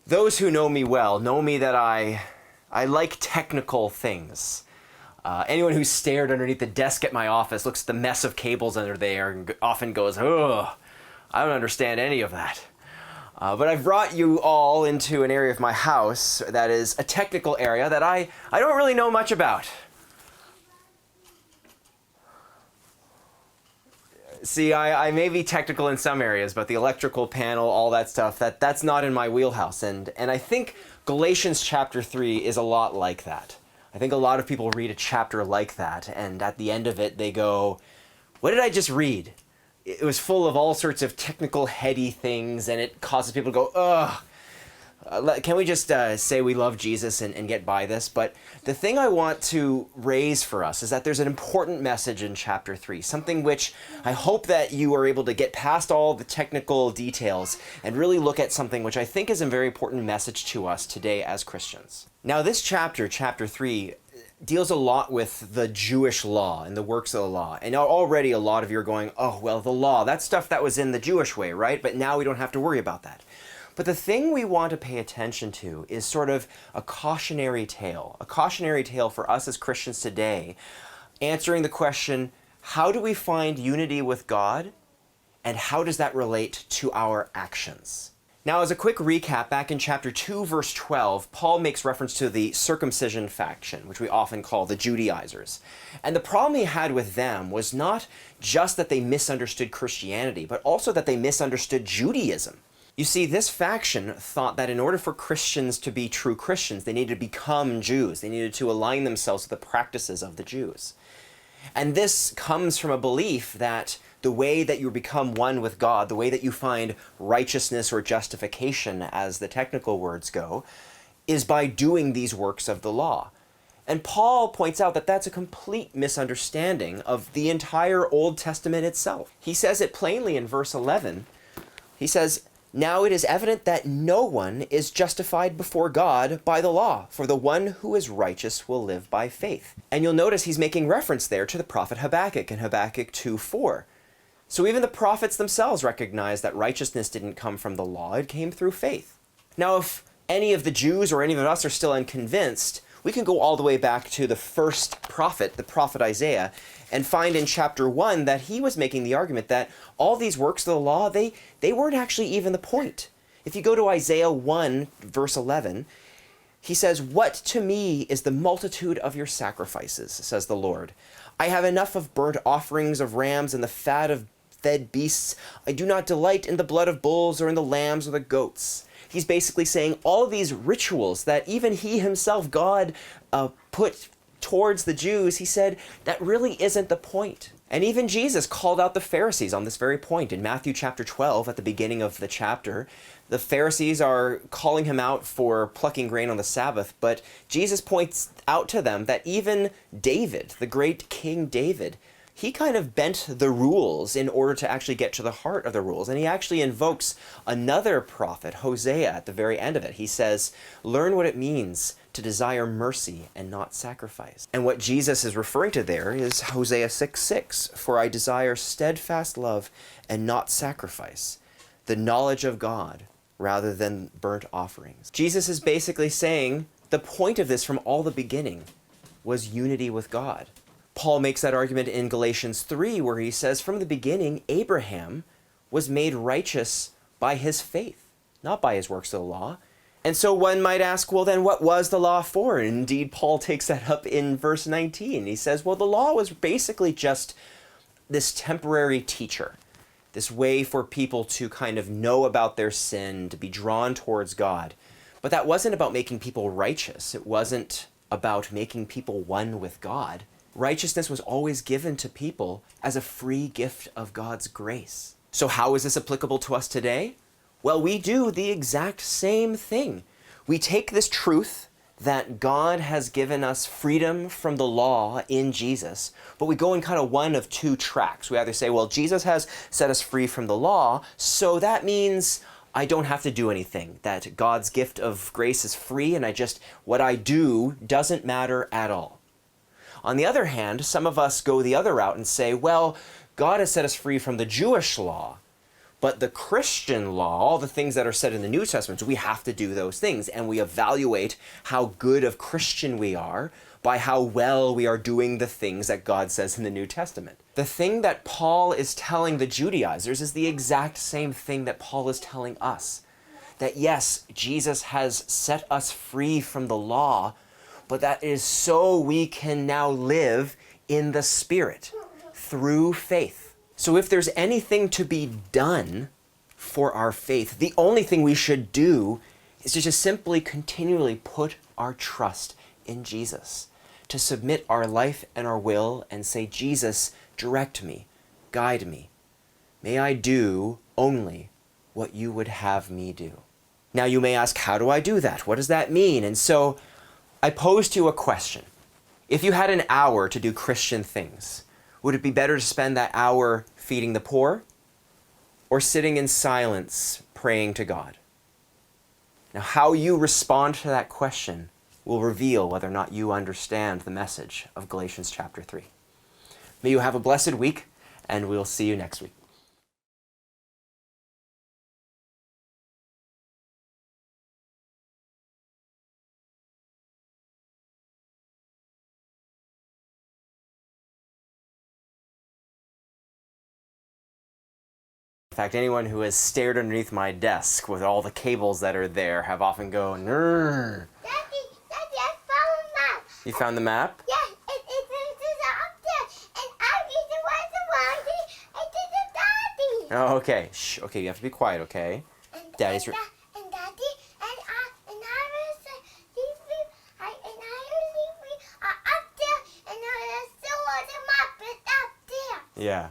Those who know me well know me that I like technical things. Anyone who's stared underneath the desk at my office looks at the mess of cables under there and often goes, "Ugh, I don't understand any of that." But I've brought you all into an area of my house that is a technical area that I don't really know much about. See, I may be technical in some areas, but the electrical panel, all that stuff, that's not in my wheelhouse. And I think Galatians chapter 3 is a lot like that. I think a lot of people read a chapter like that, and at the end of it, they go, "What did I just read?" It was full of all sorts of technical, heady things, and it causes people to go, "Ugh, can we just say we love Jesus and get by this?" But the thing I want to raise for us is that there's an important message in chapter 3, something which I hope that you are able to get past all the technical details and really look at something which I think is a very important message to us today as Christians. Now, this chapter 3, deals a lot with the Jewish law and the works of the law. And already a lot of you are going, "Oh, well, the law, that's stuff that was in the Jewish way, right? But now we don't have to worry about that." But the thing we want to pay attention to is sort of a cautionary tale for us as Christians today, answering the question, how do we find unity with God, and how does that relate to our actions? Now, as a quick recap, back in chapter 2, verse 12, Paul makes reference to the circumcision faction, which we often call the Judaizers. And the problem he had with them was not just that they misunderstood Christianity, but also that they misunderstood Judaism. You see, this faction thought that in order for Christians to be true Christians, they needed to become Jews. They needed to align themselves with the practices of the Jews. And this comes from a belief that the way that you become one with God, the way that you find righteousness or justification, as the technical words go, is by doing these works of the law. And Paul points out that that's a complete misunderstanding of the entire Old Testament itself. He says it plainly in verse 11. He says, "Now it is evident that no one is justified before God by the law, for the one who is righteous will live by faith." And you'll notice he's making reference there to the prophet Habakkuk in Habakkuk 2:4. So even the prophets themselves recognize that righteousness didn't come from the law, it came through faith. Now, if any of the Jews or any of us are still unconvinced, we can go all the way back to the first prophet, the prophet Isaiah, and find in chapter 1 that he was making the argument that all these works of the law, they weren't actually even the point. If you go to Isaiah 1, verse 11, he says, "What to me is the multitude of your sacrifices, says the Lord. I have enough of burnt offerings of rams and the fat of fed beasts. I do not delight in the blood of bulls or in the lambs or the goats." He's basically saying all of these rituals that even he himself, God, put towards the Jews, he said, that really isn't the point. And even Jesus called out the Pharisees on this very point. In Matthew chapter 12, at the beginning of the chapter, the Pharisees are calling him out for plucking grain on the Sabbath, but Jesus points out to them that even David, the great King David, he kind of bent the rules in order to actually get to the heart of the rules. And he actually invokes another prophet, Hosea, at the very end of it. He says, "Learn what it means to desire mercy and not sacrifice." And what Jesus is referring to there is Hosea 6:6, "For I desire steadfast love and not sacrifice, the knowledge of God rather than burnt offerings." Jesus is basically saying the point of this from all the beginning was unity with God. Paul makes that argument in Galatians 3, where he says, from the beginning, Abraham was made righteous by his faith, not by his works of the law. And so one might ask, well, then what was the law for? And indeed, Paul takes that up in verse 19. He says, well, the law was basically just this temporary teacher, this way for people to kind of know about their sin, to be drawn towards God. But that wasn't about making people righteous. It wasn't about making people one with God. Righteousness was always given to people as a free gift of God's grace. So how is this applicable to us today? Well, we do the exact same thing. We take this truth that God has given us freedom from the law in Jesus, but we go in kind of one of two tracks. We either say, well, Jesus has set us free from the law, so that means I don't have to do anything, that God's gift of grace is free, and what I do doesn't matter at all. On the other hand, some of us go the other route and say, well, God has set us free from the Jewish law, But the Christian law, all the things that are said in the New Testament, we have to do those things. And we evaluate how good of Christian we are by how well we are doing the things that God says in the New Testament. The thing that Paul is telling the Judaizers is the exact same thing that Paul is telling us. That yes, Jesus has set us free from the law, but that is so we can now live in the Spirit through faith. So if there's anything to be done for our faith, the only thing we should do is to just simply continually put our trust in Jesus, to submit our life and our will and say, Jesus, direct me, guide me. May I do only what you would have me do. Now you may ask, how do I do that? What does that mean? And so I pose to you a question. If you had an hour to do Christian things, would it be better to spend that hour feeding the poor or sitting in silence praying to God? Now, how you respond to that question will reveal whether or not you understand the message of Galatians chapter 3. May you have a blessed week, and we'll see you next week. In fact, anyone who has stared underneath my desk with all the cables that are there have often gone, "Nrr." Daddy, I found a map. You found the map? Yeah, it's up there. And I did the one I did the daddy. Oh, okay. Shh. Okay, you have to be quiet, okay? Daddy's... And daddy, and I was up there, and I saw the map is up there. Yeah.